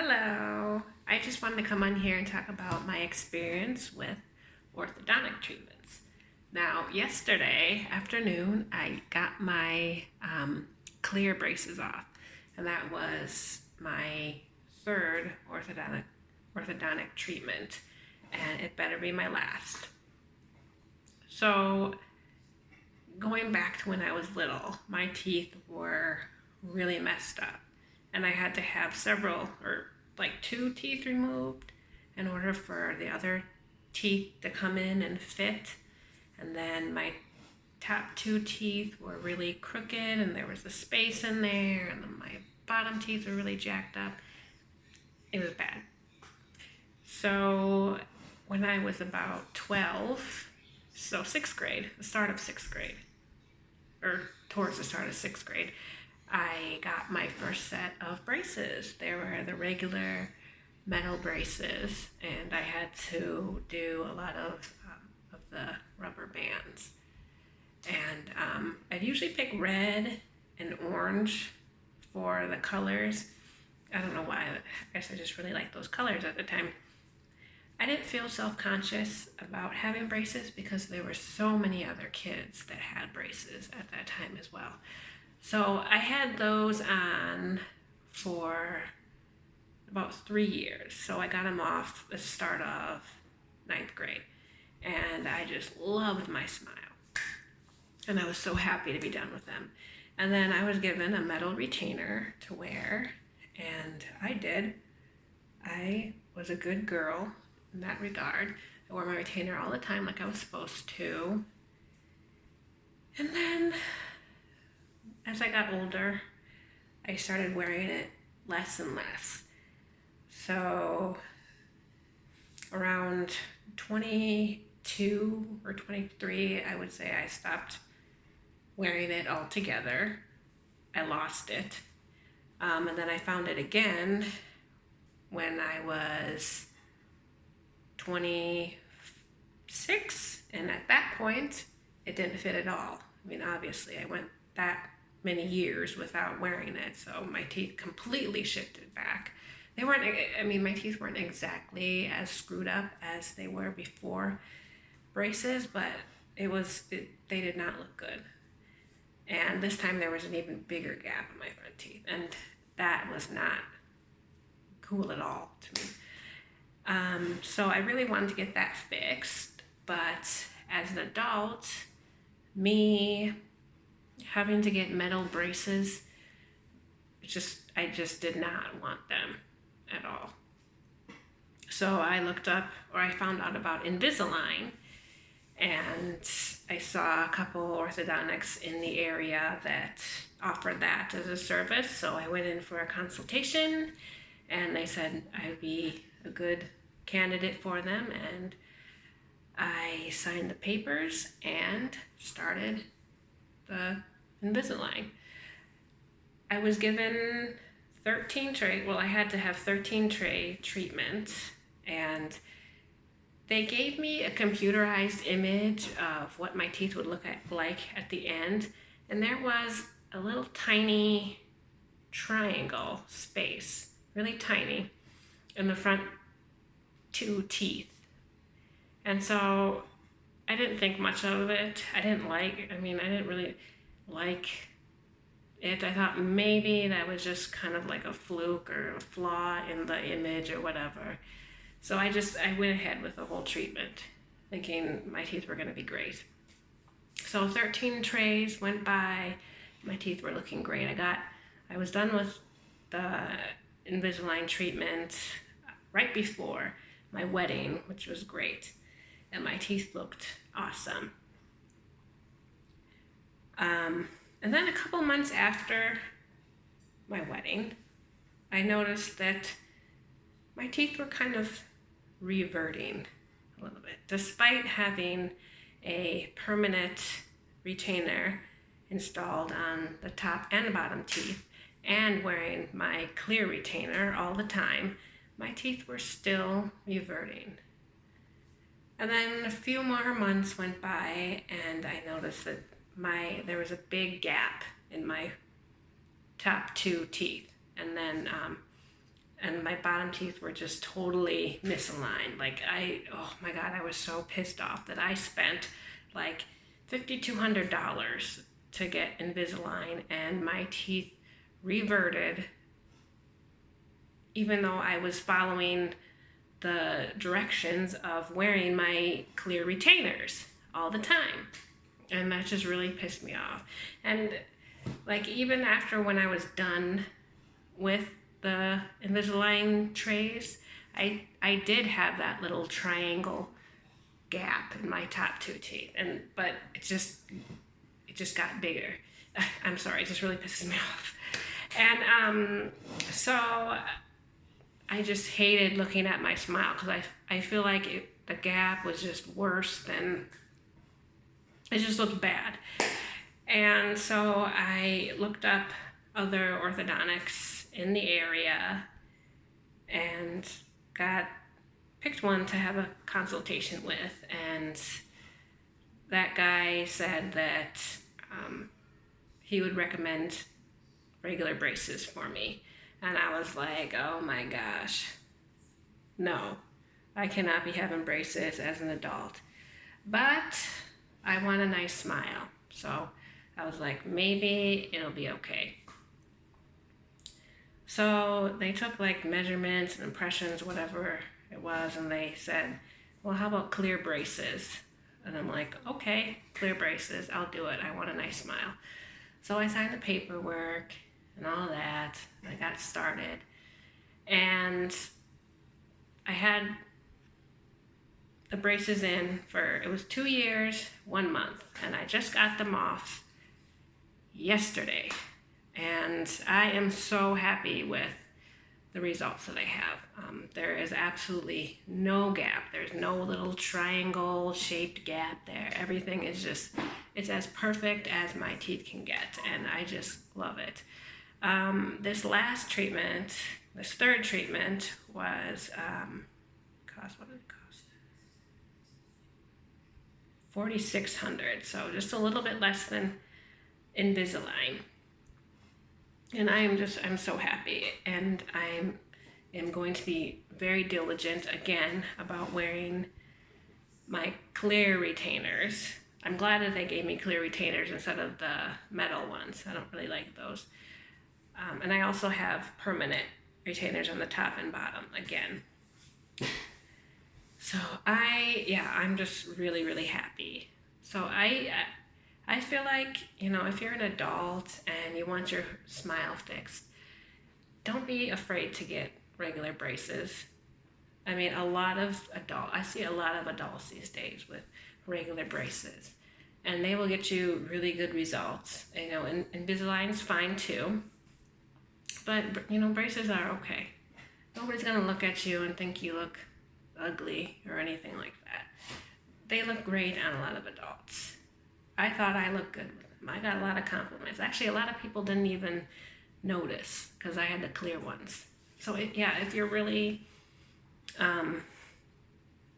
Hello. I just wanted to come on here and talk about my experience with orthodontic treatments. Now, yesterday afternoon, I got my clear braces off, and that was my third orthodontic treatment, and it better be my last. So, going back to when I was little, my teeth were really messed up, and I had to have several, or like 2 teeth removed in order for the other teeth to come in and fit. And then my top 2 teeth were really crooked, and there was a space in there, and then my bottom teeth were really jacked up. It was bad. So when I was about 12, so 6th grade, the start of 6th grade, or towards the start of 6th grade, I got my first set of braces. They were the regular metal braces, and I had to do a lot of the rubber bands. And I'd usually pick red and orange for the colors. I don't know why. I guess I just really liked those colors at the time. I didn't feel self-conscious about having braces because there were so many other kids that had braces at that time as well. So I had those on for about 3 years. So I got them off the start of 9th grade. And I just loved my smile. And I was so happy to be done with them. And then I was given a metal retainer to wear. And I did. I was a good girl in that regard. I wore my retainer all the time like I was supposed to. And then as I got older, I started wearing it less and less. So around 22 or 23, I would say I stopped wearing it altogether. I lost it. And then I found it again when I was 26. And at that point, it didn't fit at all. I mean, obviously, I went that many years without wearing it, so my teeth completely shifted back. They weren't, I mean, my teeth weren't exactly as screwed up as they were before braces, but they did not look good. And this time there was an even bigger gap in my front teeth, and that was not cool at all to me. So I really wanted to get that fixed, but as an adult, me having to get metal braces, I just did not want them at all. So I found out about Invisalign, and I saw a couple orthodontics in the area that offered that as a service. So I went in for a consultation, and they said I'd be a good candidate for them, and I signed the papers and started the Invisalign. I was given 13 tray, well, I had to have 13 tray treatment, and they gave me a computerized image of what my teeth would look like at the end, and there was a little tiny triangle space, really tiny, in the front 2 teeth. And so I didn't think much of it. I didn't really like it. I thought maybe that was just kind of like a fluke or a flaw in the image or whatever. So I went ahead with the whole treatment, thinking my teeth were going to be great. So 13 trays went by. My teeth were looking great. I was done with the Invisalign treatment right before my wedding, which was great. And my teeth looked awesome. And then a couple months after my wedding, I noticed that my teeth were kind of reverting a little bit. Despite having a permanent retainer installed on the top and bottom teeth and wearing my clear retainer all the time, my teeth were still reverting. And then a few more months went by, and I noticed that there was a big gap in my top 2 teeth. And then and my bottom teeth were just totally misaligned. Like oh my God, I was so pissed off that I spent like $5,200 to get Invisalign, and my teeth reverted, even though I was following the directions of wearing my clear retainers all the time. And that just really pissed me off. And like even after when I was done with the Invisalign trays, I did have that little triangle gap in my top two teeth, but it just got bigger. I'm sorry, it just really pisses me off. And so I just hated looking at my smile, because I feel like the gap was just worse than, it just looked bad. And so I looked up other orthodontics in the area and picked one to have a consultation with, and that guy said that he would recommend regular braces for me. And I was like, oh my gosh, no, I cannot be having braces as an adult. But I want a nice smile, so I was like, maybe it'll be okay. So they took like measurements and impressions, whatever it was, and they said, well, how about clear braces? And I'm like, okay, clear braces, I'll do it. I want a nice smile. So I signed the paperwork and all that. I got started. And I had the braces in for, it was 2 years, 1 month. And I just got them off yesterday. And I am so happy with the results that I have. There is absolutely no gap. There's no little triangle shaped gap there. Everything is just, it's as perfect as my teeth can get, and I just love it. This last treatment, this third treatment was, what did it cost? $4,600, so just a little bit less than Invisalign. And I'm so happy, and I am going to be very diligent again about wearing my clear retainers. I'm glad that they gave me clear retainers instead of the metal ones. I don't really like those. And I also have permanent retainers on the top and bottom again. So I'm just really, really happy. So I feel like, if you're an adult and you want your smile fixed, don't be afraid to get regular braces. I mean, I see a lot of adults these days with regular braces, and they will get you really good results. And Invisalign's fine too, but braces are okay. Nobody's gonna look at you and think you look ugly or anything like that. They look great on a lot of adults. I thought I looked good with them. I got a lot of compliments. Actually, a lot of people didn't even notice because I had the clear ones. So if you're really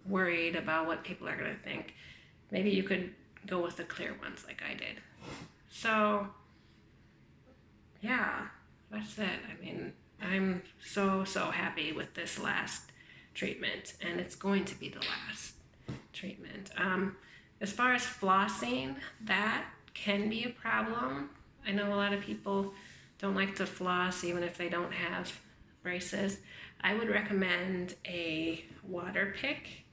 worried about what people are going to think, maybe you could go with the clear ones like I did. So yeah, that's it. I mean, I'm so happy with this last treatment, and it's going to be the last treatment. As far as flossing, that can be a problem. I know a lot of people don't like to floss even if they don't have braces. I would recommend a water pick.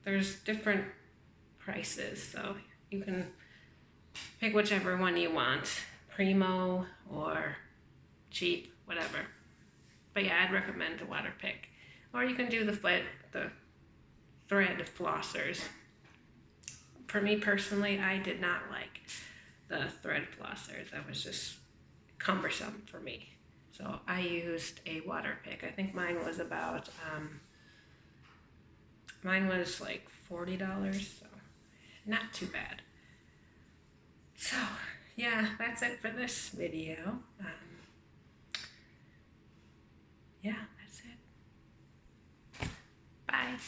There's different prices, so you can pick whichever one you want, primo or cheap, whatever. But yeah, I'd recommend the water pick. Or you can do the thread flossers. For me personally, I did not like the thread flossers. That was just cumbersome for me. So I used a water pick. I think mine was about, like $40, so not too bad. So yeah, that's it for this video. Yeah, that's it. Bye.